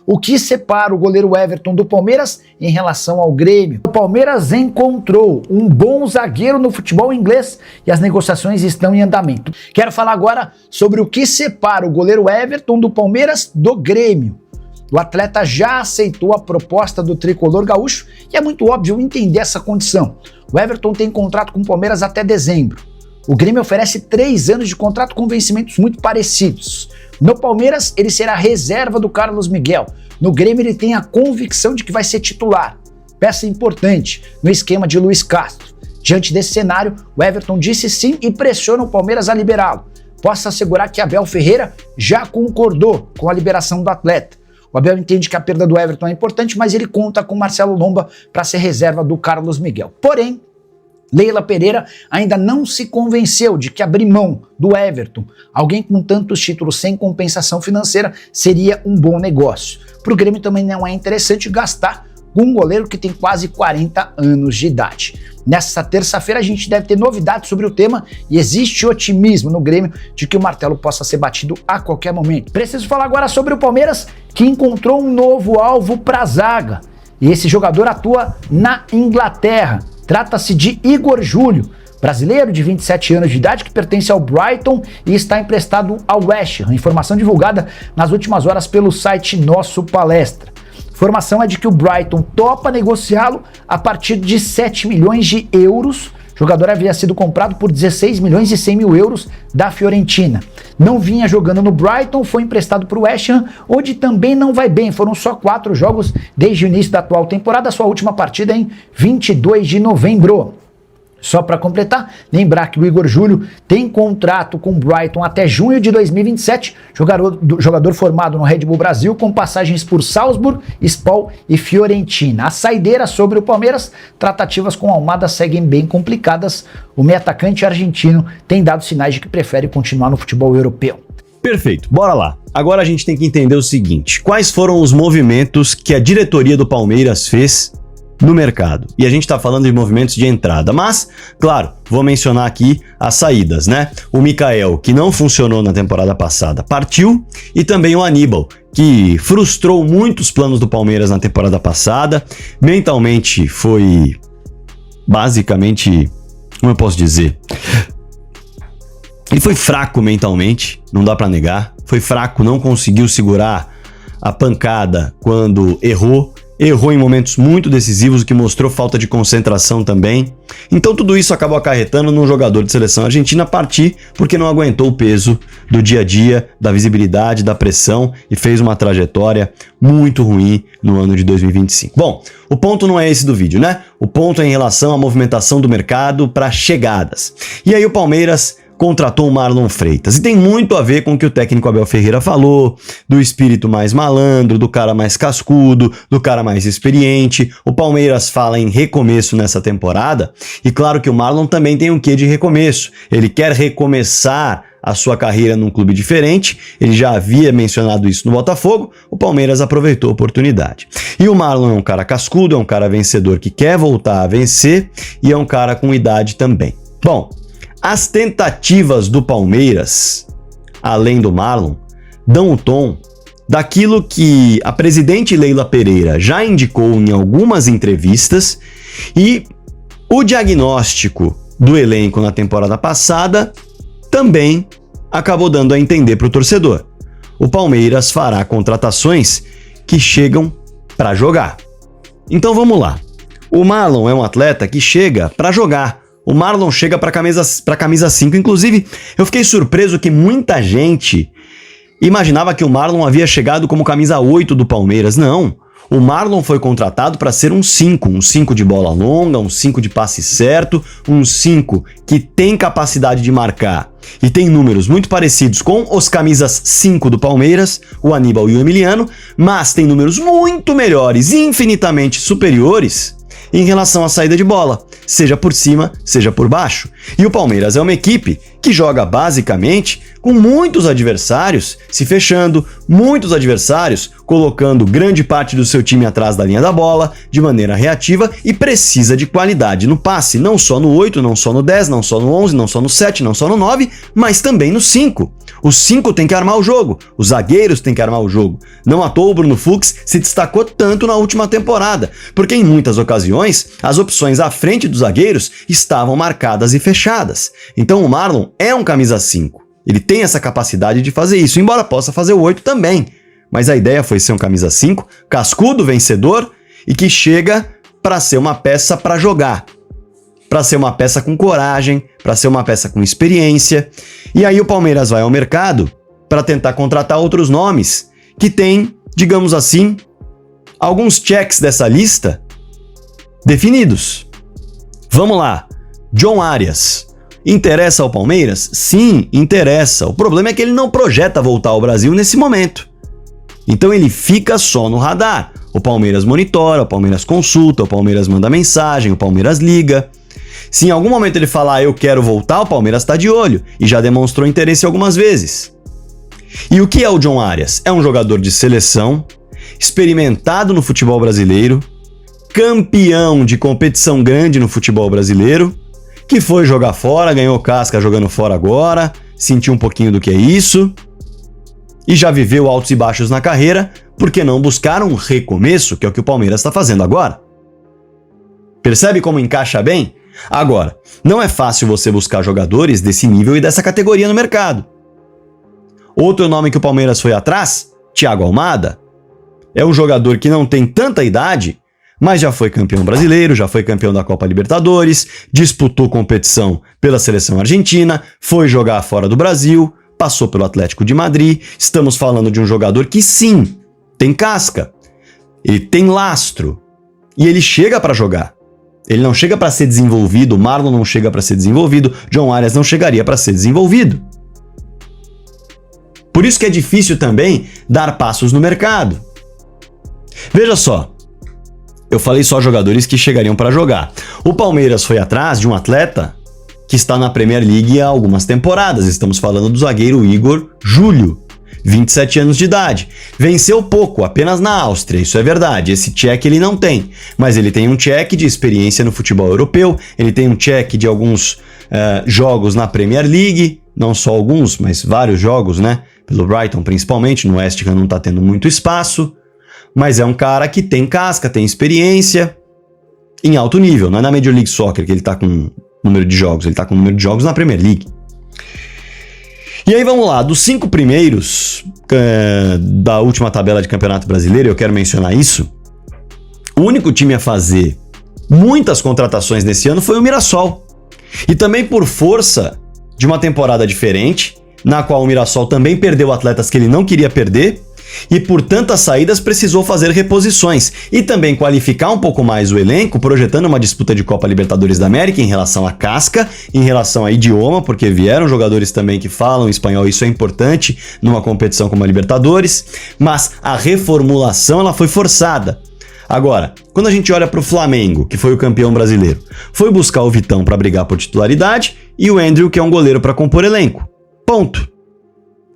o que separa o goleiro Everton do Palmeiras em relação ao Grêmio. O Palmeiras encontrou um bom zagueiro no futebol inglês e as negociações estão em andamento. Quero falar agora sobre o que separa o goleiro Everton do Palmeiras do Grêmio. O atleta já aceitou a proposta do tricolor gaúcho e é muito óbvio entender essa condição. O Everton tem contrato com o Palmeiras até dezembro. O Grêmio oferece 3 anos de contrato com vencimentos muito parecidos. No Palmeiras, ele será reserva do Carlos Miguel. No Grêmio, ele tem a convicção de que vai ser titular. Peça importante no esquema de Luiz Castro. Diante desse cenário, o Everton disse sim e pressiona o Palmeiras a liberá-lo. Posso assegurar que Abel Ferreira já concordou com a liberação do atleta. O Abel entende que a perda do Everton é importante, mas ele conta com Marcelo Lomba para ser reserva do Carlos Miguel. Porém, Leila Pereira ainda não se convenceu de que abrir mão do Everton, alguém com tantos títulos sem compensação financeira, seria um bom negócio. Para o Grêmio também não é interessante gastar com um goleiro que tem quase 40 anos de idade. Nessa terça-feira a gente deve ter novidades sobre o tema e existe otimismo no Grêmio de que o martelo possa ser batido a qualquer momento. Preciso falar agora sobre o Palmeiras, que encontrou um novo alvo para a zaga. E esse jogador atua na Inglaterra. Trata-se de Igor Júlio, brasileiro de 27 anos de idade que pertence ao Brighton e está emprestado ao West Ham. Informação divulgada nas últimas horas pelo site Nosso Palestra. Informação é de que o Brighton topa negociá-lo a partir de 7 milhões de euros. O jogador havia sido comprado por 16 milhões e 100 mil euros da Fiorentina. Não vinha jogando no Brighton, foi emprestado para o West Ham, onde também não vai bem. Foram só 4 jogos desde o início da atual temporada, sua última partida em 22 de novembro. Só para completar, lembrar que o Igor Júlio tem contrato com o Brighton até junho de 2027, jogador formado no Red Bull Brasil, com passagens por Salzburg, Spal e Fiorentina. A saideira sobre o Palmeiras, tratativas com Almada seguem bem complicadas. O meio-atacante argentino tem dado sinais de que prefere continuar no futebol europeu. Perfeito, bora lá. Agora a gente tem que entender o seguinte: quais foram os movimentos que a diretoria do Palmeiras fez no mercado? E a gente tá falando de movimentos de entrada, mas, claro, vou mencionar aqui as saídas, né? O Mikael, que não funcionou na temporada passada, partiu, e também o Aníbal, que frustrou muitos planos do Palmeiras na temporada passada, mentalmente foi basicamente, como eu posso dizer, ele foi fraco mentalmente, não dá pra negar, foi fraco, não conseguiu segurar a pancada quando errou em momentos muito decisivos, o que mostrou falta de concentração também. Então tudo isso acabou acarretando num jogador de seleção argentina partir porque não aguentou o peso do dia a dia, da visibilidade, da pressão e fez uma trajetória muito ruim no ano de 2025. Bom, o ponto não é esse do vídeo, né? O ponto é em relação à movimentação do mercado para chegadas. E aí o Palmeiras contratou o Marlon Freitas. E tem muito a ver com o que o técnico Abel Ferreira falou, do espírito mais malandro, do cara mais cascudo, do cara mais experiente. O Palmeiras fala em recomeço nessa temporada, e claro que o Marlon também tem um quê de recomeço. Ele quer recomeçar a sua carreira num clube diferente, ele já havia mencionado isso no Botafogo, o Palmeiras aproveitou a oportunidade. E o Marlon é um cara cascudo, é um cara vencedor que quer voltar a vencer, e é um cara com idade também. Bom, as tentativas do Palmeiras, além do Marlon, dão o tom daquilo que a presidente Leila Pereira já indicou em algumas entrevistas, e o diagnóstico do elenco na temporada passada também acabou dando a entender para o torcedor. O Palmeiras fará contratações que chegam para jogar. Então vamos lá. O Marlon é um atleta que chega para jogar. O Marlon chega para camisa 5. Inclusive, eu fiquei surpreso que muita gente imaginava que o Marlon havia chegado como camisa 8 do Palmeiras. Não. O Marlon foi contratado para ser um 5 de bola longa, um 5 de passe certo, um 5 que tem capacidade de marcar e tem números muito parecidos com os camisas 5 do Palmeiras, o Aníbal e o Emiliano, mas tem números muito melhores, infinitamente superiores em relação à saída de bola, seja por cima, seja por baixo. E o Palmeiras é uma equipe que joga basicamente com muitos adversários se fechando, muitos adversários colocando grande parte do seu time atrás da linha da bola, de maneira reativa, e precisa de qualidade no passe, não só no 8, não só no 10, não só no 11, não só no 7, não só no 9, mas também no 5. Os 5 tem que armar o jogo, os zagueiros têm que armar o jogo. Não à toa o Bruno Fux se destacou tanto na última temporada, porque em muitas ocasiões as opções à frente dos zagueiros estavam marcadas e fechadas. Então o Marlon é um camisa 5. Ele tem essa capacidade de fazer isso, embora possa fazer o 8 também. Mas a ideia foi ser um camisa 5, cascudo, vencedor e que chega para ser uma peça para jogar. Para ser uma peça com coragem, para ser uma peça com experiência. E aí o Palmeiras vai ao mercado para tentar contratar outros nomes que têm, digamos assim, alguns checks dessa lista definidos. Vamos lá. John Arias. Interessa ao Palmeiras? Sim, interessa. O problema é que ele não projeta voltar ao Brasil nesse momento. Então ele fica só no radar. O Palmeiras monitora, o Palmeiras consulta, o Palmeiras manda mensagem, o Palmeiras liga. Se em algum momento ele falar eu quero voltar, o Palmeiras está de olho e já demonstrou interesse algumas vezes. E o que é o John Arias? É um jogador de seleção, experimentado no futebol brasileiro, campeão de competição grande no futebol brasileiro, que foi jogar fora, ganhou casca jogando fora agora, sentiu um pouquinho do que é isso, e já viveu altos e baixos na carreira, por que não buscar um recomeço, que é o que o Palmeiras está fazendo agora? Percebe como encaixa bem? Agora, não é fácil você buscar jogadores desse nível e dessa categoria no mercado. Outro nome que o Palmeiras foi atrás, Thiago Almada, é um jogador que não tem tanta idade, mas já foi campeão brasileiro, já foi campeão da Copa Libertadores, disputou competição pela seleção argentina, foi jogar fora do Brasil, passou pelo Atlético de Madrid. Estamos falando de um jogador que sim, tem casca, ele tem lastro e ele chega para jogar. Ele não chega para ser desenvolvido, o Marlon não chega para ser desenvolvido, John Arias não chegaria para ser desenvolvido. Por isso que é difícil também dar passos no mercado. Veja só, eu falei só jogadores que chegariam para jogar. O Palmeiras foi atrás de um atleta que está na Premier League há algumas temporadas. Estamos falando do zagueiro Igor Júlio, 27 anos de idade. Venceu pouco, apenas na Áustria, isso é verdade. Esse check ele não tem, mas ele tem um check de experiência no futebol europeu, ele tem um check de alguns jogos na Premier League, não só alguns, mas vários jogos, né? Pelo Brighton principalmente, no West Ham não está tendo muito espaço. Mas é um cara que tem casca, tem experiência em alto nível. Não é na Major League Soccer que ele tá com número de jogos, ele tá com número de jogos na Premier League. E aí vamos lá, dos 5 primeiros da última tabela de Campeonato Brasileiro, eu quero mencionar isso. O único time a fazer muitas contratações nesse ano foi o Mirassol. E também por força de uma temporada diferente, na qual o Mirassol também perdeu atletas que ele não queria perder, e por tantas saídas precisou fazer reposições e também qualificar um pouco mais o elenco, projetando uma disputa de Copa Libertadores da América em relação à casca, em relação a idioma, porque vieram jogadores também que falam espanhol, isso é importante numa competição como a Libertadores, mas a reformulação ela foi forçada. Agora, quando a gente olha para o Flamengo, que foi o campeão brasileiro, foi buscar o Vitão para brigar por titularidade e o Andrew, que é um goleiro para compor elenco. Ponto.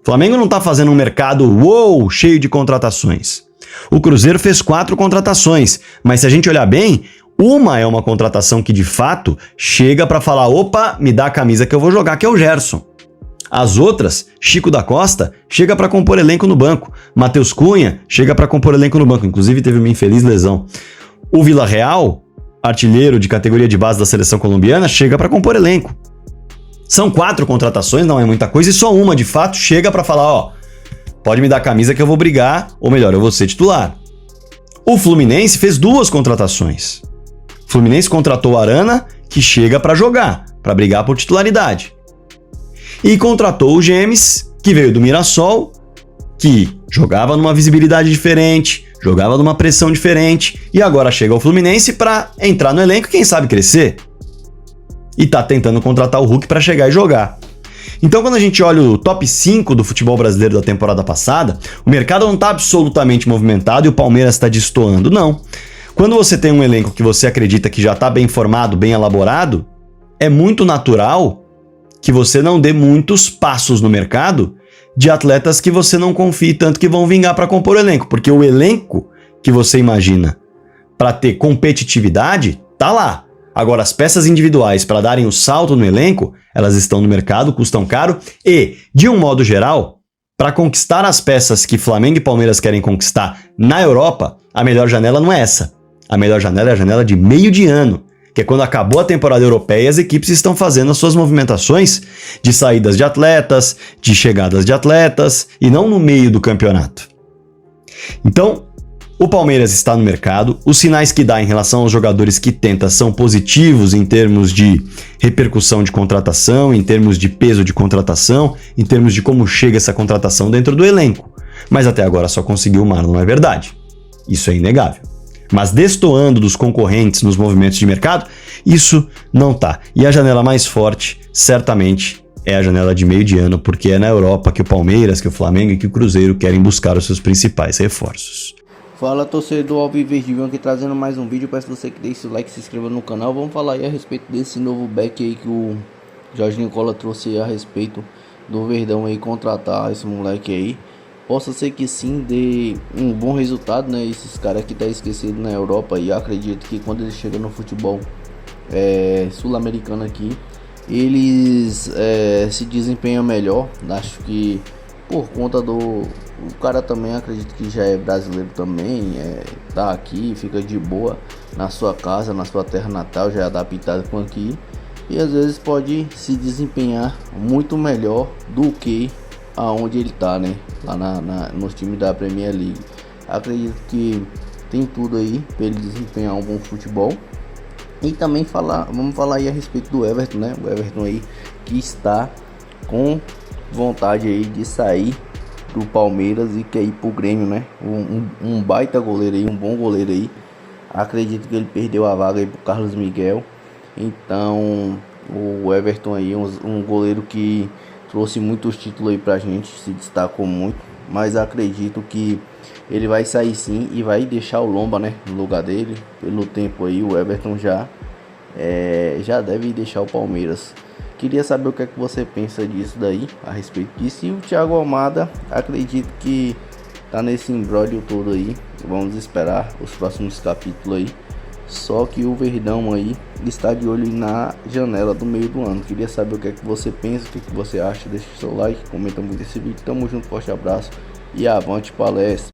O Flamengo não está fazendo um mercado cheio de contratações. O Cruzeiro fez 4 contratações, mas se a gente olhar bem, uma é uma contratação que de fato chega para falar, opa, me dá a camisa que eu vou jogar, que é o Gerson. As outras, Chico da Costa, chega para compor elenco no banco. Matheus Cunha chega para compor elenco no banco, inclusive teve uma infeliz lesão. O Vila Real, artilheiro de categoria de base da seleção colombiana, chega para compor elenco. São 4 contratações, não é muita coisa, e só uma, de fato, chega para falar, pode me dar a camisa que eu vou brigar, ou melhor, eu vou ser titular. O Fluminense fez 2 contratações. O Fluminense contratou o Arana, que chega para jogar, para brigar por titularidade. E contratou o James, que veio do Mirassol, que jogava numa visibilidade diferente, jogava numa pressão diferente, e agora chega ao Fluminense para entrar no elenco e quem sabe crescer. E tá tentando contratar o Hulk para chegar e jogar. Então, quando a gente olha o top 5 do futebol brasileiro da temporada passada, o mercado não tá absolutamente movimentado e o Palmeiras está destoando, não. Quando você tem um elenco que você acredita que já tá bem formado, bem elaborado, é muito natural que você não dê muitos passos no mercado de atletas que você não confie tanto que vão vingar para compor o elenco, porque o elenco que você imagina para ter competitividade tá lá. Agora, as peças individuais para darem o salto no elenco, elas estão no mercado, custam caro e, de um modo geral, para conquistar as peças que Flamengo e Palmeiras querem conquistar na Europa, a melhor janela não é essa. A melhor janela é a janela de meio de ano, que é quando acabou a temporada europeia e as equipes estão fazendo as suas movimentações de saídas de atletas, de chegadas de atletas, e não no meio do campeonato. Então, o Palmeiras está no mercado, os sinais que dá em relação aos jogadores que tenta são positivos em termos de repercussão de contratação, em termos de peso de contratação, em termos de como chega essa contratação dentro do elenco. Mas até agora só conseguiu o Marlon, não é verdade. Isso é inegável. Mas destoando dos concorrentes nos movimentos de mercado, isso não tá. E a janela mais forte, certamente, é a janela de meio de ano, porque é na Europa que o Palmeiras, que o Flamengo e que o Cruzeiro querem buscar os seus principais reforços. Fala, torcedor Alviverde, aqui trazendo mais um vídeo. Peço você que deixe o like e se inscreva no canal. Vamos falar aí a respeito desse novo back aí que o Jorge Nicola trouxe aí a respeito do Verdão aí contratar esse moleque aí. Possa ser que sim dê um bom resultado, né? Esses caras que tá esquecido na Europa, e acredito que quando ele chega no futebol sul-americano aqui, eles se desempenham melhor. Acho que por conta do... O cara também, acredito que já é brasileiro também, tá aqui, fica de boa na sua casa, na sua terra natal, já é adaptado com aqui. E às vezes pode se desempenhar muito melhor do que aonde ele tá, né? Lá nos times da Premier League. Acredito que tem tudo aí para ele desempenhar um bom futebol. E também vamos falar aí a respeito do Everton, né? O Everton aí que está com vontade aí de sair do Palmeiras e quer ir pro Grêmio, né? Um baita goleiro aí, um bom goleiro aí. Acredito que ele perdeu a vaga aí pro Carlos Miguel. Então o Everton aí, um goleiro que trouxe muitos títulos aí pra gente, se destacou muito. Mas acredito que ele vai sair sim e vai deixar o Lomba, né, no lugar dele. Pelo tempo aí, o Everton já deve deixar o Palmeiras. Queria saber o que é que você pensa disso daí, a respeito disso. E o Thiago Almada, acredito que tá nesse imbróglio todo aí. Vamos esperar os próximos capítulos aí. Só que o Verdão aí está de olho na janela do meio do ano. Queria saber o que é que você pensa, o que é que você acha. Deixa o seu like, comenta muito esse vídeo. Tamo junto, forte abraço e avante palestra.